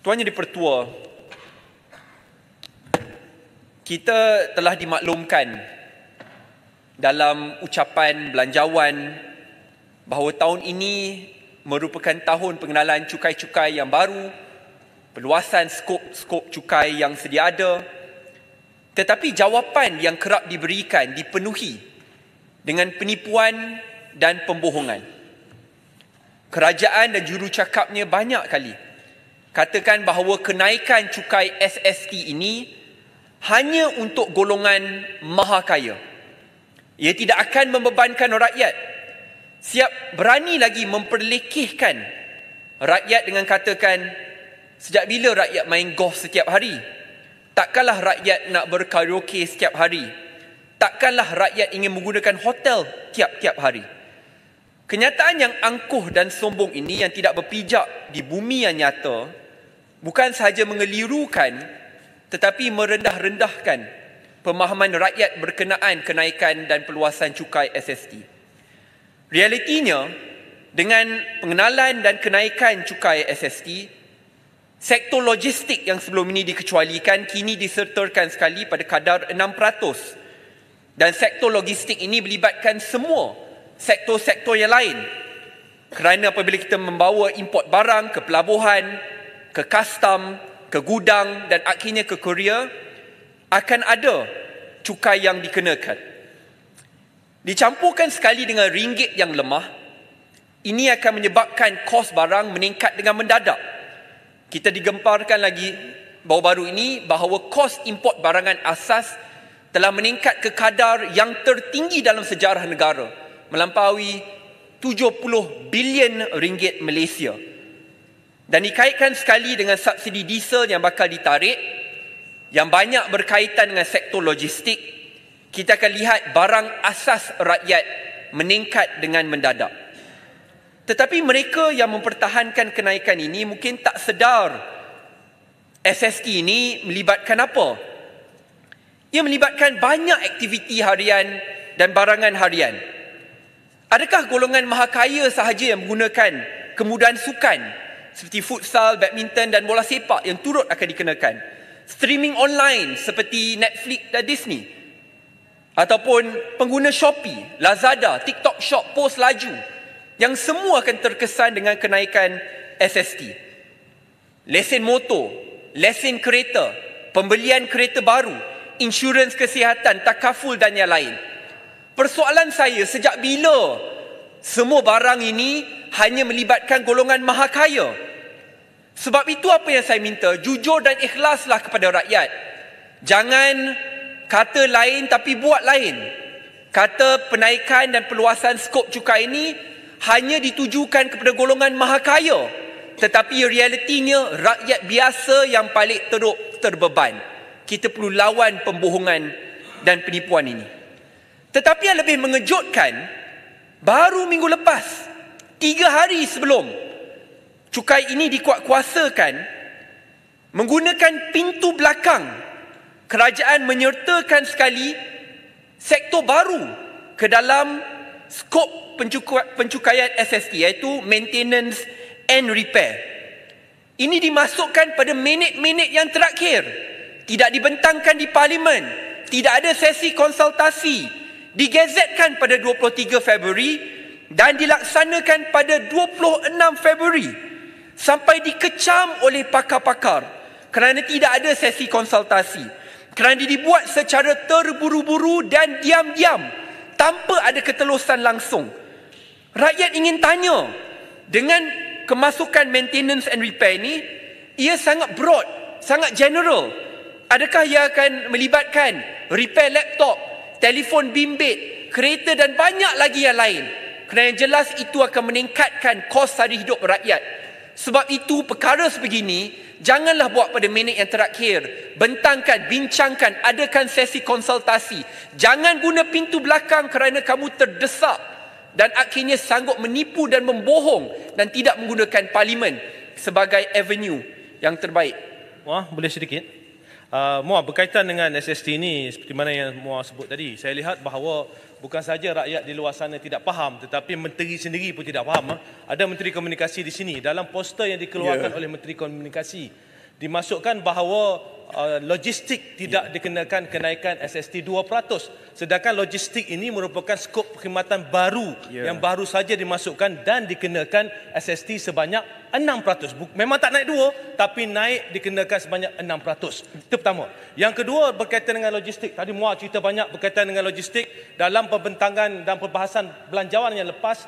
Tuan Yang di-Pertua, kita telah dimaklumkan dalam ucapan belanjawan bahawa tahun ini merupakan tahun pengenalan cukai-cukai yang baru, perluasan skop cukai yang sedia ada, tetapi jawapan yang kerap diberikan dipenuhi dengan penipuan dan pembohongan. Kerajaan dan jurucakapnya banyak kali katakan bahawa kenaikan cukai SST ini hanya untuk golongan maha kaya. Ia tidak akan membebankan rakyat. Siap berani lagi memperlekehkan rakyat dengan katakan, sejak bila rakyat main golf setiap hari? Takkanlah rakyat nak berkaraoke setiap hari? Takkanlah rakyat ingin menggunakan hotel tiap-tiap hari? Kenyataan yang angkuh dan sombong ini yang tidak berpijak di bumi yang nyata bukan sahaja mengelirukan tetapi merendah-rendahkan pemahaman rakyat berkenaan kenaikan dan perluasan cukai SST. Realitinya, dengan pengenalan dan kenaikan cukai SST, sektor logistik yang sebelum ini dikecualikan kini disertakan sekali pada kadar 6%. Dan sektor logistik ini melibatkan semua sektor-sektor yang lain. Kerana apabila kita membawa import barang ke pelabuhan, ke custom, ke gudang dan akhirnya ke kurier, akan ada cukai yang dikenakan. Dicampurkan sekali dengan ringgit yang lemah, ini akan menyebabkan kos barang meningkat dengan mendadak. Kita digemparkan lagi baru-baru ini bahawa kos import barangan asas telah meningkat ke kadar yang tertinggi dalam sejarah negara, melampaui 70 bilion ringgit Malaysia. Dan dikaitkan sekali dengan subsidi diesel yang bakal ditarik, yang banyak berkaitan dengan sektor logistik, kita akan lihat barang asas rakyat meningkat dengan mendadak. Tetapi mereka yang mempertahankan kenaikan ini mungkin tak sedar SST ini melibatkan apa? Ia melibatkan banyak aktiviti harian dan barangan harian. Adakah golongan maha kaya sahaja yang menggunakan kemudahan sukan seperti futsal, badminton dan bola sepak yang turut akan dikenakan? Streaming online seperti Netflix dan Disney, ataupun pengguna Shopee, Lazada, TikTok Shop, Post Laju, yang semua akan terkesan dengan kenaikan SST. Lesen motor, lesen kereta, pembelian kereta baru, insurans kesihatan, takaful dan yang lain. Persoalan saya, sejak bila semua barang ini hanya melibatkan golongan maha kaya? Sebab itu apa yang saya minta, jujur dan ikhlaslah kepada rakyat. Jangan kata lain tapi buat lain. Kata penaikan dan perluasan skop cukai ini hanya ditujukan kepada golongan maha kaya, tetapi realitinya rakyat biasa yang paling teruk terbeban. Kita perlu lawan pembohongan dan penipuan ini. Tetapi yang lebih mengejutkan, baru minggu lepas, 3 hari sebelum cukai ini dikuatkuasakan, menggunakan pintu belakang, kerajaan menyertakan sekali sektor baru ke dalam skop pencukaian SST, iaitu maintenance and repair. Ini dimasukkan pada minit-minit yang terakhir, tidak dibentangkan di parlimen, tidak ada sesi konsultasi, digazetkan pada 23 Februari dan dilaksanakan pada 26 Februari sampai dikecam oleh pakar-pakar kerana tidak ada sesi konsultasi, kerana dibuat secara terburu-buru dan diam-diam tanpa ada ketelusan langsung. Rakyat ingin tanya, dengan kemasukan maintenance and repair ini, ia sangat broad, sangat general. Adakah ia akan melibatkan repair laptop, telefon bimbit, kereta dan banyak lagi yang lain? Kerana yang jelas itu akan meningkatkan kos sara hidup rakyat. Sebab itu perkara sebegini janganlah buat pada minit yang terakhir. Bentangkan, bincangkan, adakan sesi konsultasi. Jangan guna pintu belakang kerana kamu terdesak dan akhirnya sanggup menipu dan membohong dan tidak menggunakan parlimen sebagai avenue yang terbaik. Wah, boleh sedikit? Muar, berkaitan dengan SST ini, seperti mana yang Muar sebut tadi, saya lihat bahawa bukan saja rakyat di luar sana tidak faham, tetapi menteri sendiri pun tidak faham. Ada menteri komunikasi di sini, dalam poster yang dikeluarkan oleh menteri komunikasi, dimasukkan bahawa logistik tidak dikenakan kenaikan SST 2%. Sedangkan logistik ini merupakan skop perkhidmatan baru yang baru saja dimasukkan dan dikenakan SST sebanyak 6%. Memang tak naik 2, tapi naik dikenakan sebanyak 6%. Itu pertama. Yang kedua berkaitan dengan logistik. Tadi Muaz cerita banyak berkaitan dengan logistik. Dalam pembentangan dan perbahasan belanjawan yang lepas,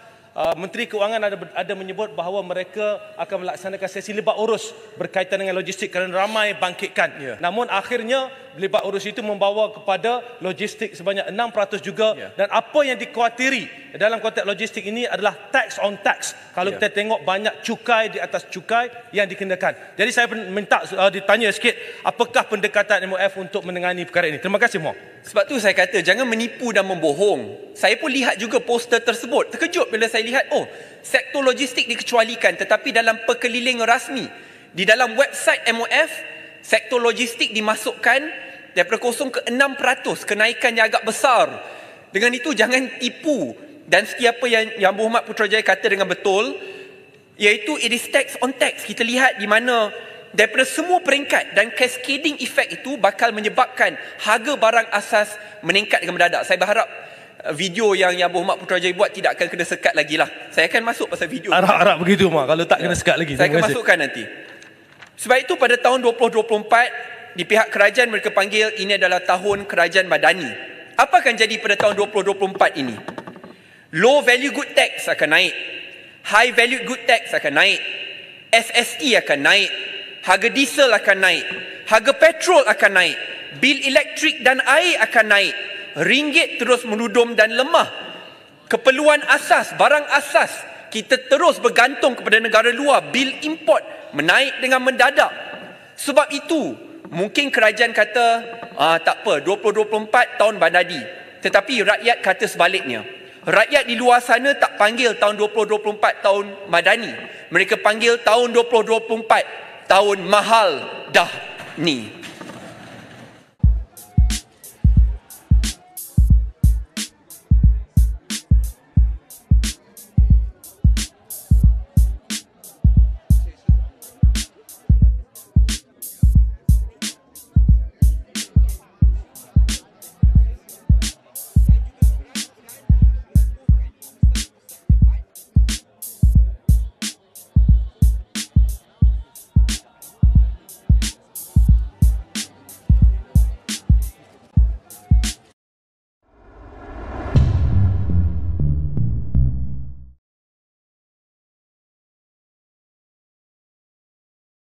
Menteri Keuangan ada menyebut bahawa mereka akan melaksanakan sesi lebat urus berkaitan dengan logistik kerana ramai bangkitkan. Namun akhirnya lebat urus itu membawa kepada logistik sebanyak 6% juga. Dan apa yang dikhawatiri dalam konteks logistik ini adalah tax on tax. Kalau kita tengok banyak cukai di atas cukai yang dikenakan. Jadi saya minta ditanya sikit, apakah pendekatan MOF untuk menangani perkara ini? Terima kasih Muaz. Sebab tu saya kata jangan menipu dan membohong. Saya pun lihat juga poster tersebut. Terkejut bila saya lihat, sektor logistik dikecualikan, tetapi dalam perkeliling rasmi di dalam website MOF, sektor logistik dimasukkan daripada 0 ke 6%, kenaikan yang agak besar. Dengan itu jangan tipu. Dan setiapa yang Muhammad Putrajaya kata dengan betul, iaitu it is tax on tax. Kita lihat di mana daripada semua peringkat dan cascading effect itu bakal menyebabkan harga barang asas meningkat dengan mendadak. Saya berharap video yang Muhammad Putrajaya buat tidak akan kena sekat lagi lah. Saya akan masuk pasal video. Harap begitu Mak, kalau tak kena sekat lagi. Saya akan masukkan nanti. Sebab itu pada tahun 2024 di pihak kerajaan mereka panggil ini adalah tahun kerajaan madani. Apa akan jadi pada tahun 2024 ini? Low value good tax akan naik. High value good tax akan naik. SST akan naik. Harga diesel akan naik. Harga petrol akan naik. Bil elektrik dan air akan naik. Ringgit terus menudum dan lemah. Keperluan asas, barang asas, kita terus bergantung kepada negara luar. Bil import menaik dengan mendadak. Sebab itu, mungkin kerajaan kata, tak apa, 2024 tahun bandadi. Tetapi rakyat kata sebaliknya. Rakyat di luar sana tak panggil tahun 2024 tahun madani. Mereka panggil tahun 2024 tahun mahal dah ni.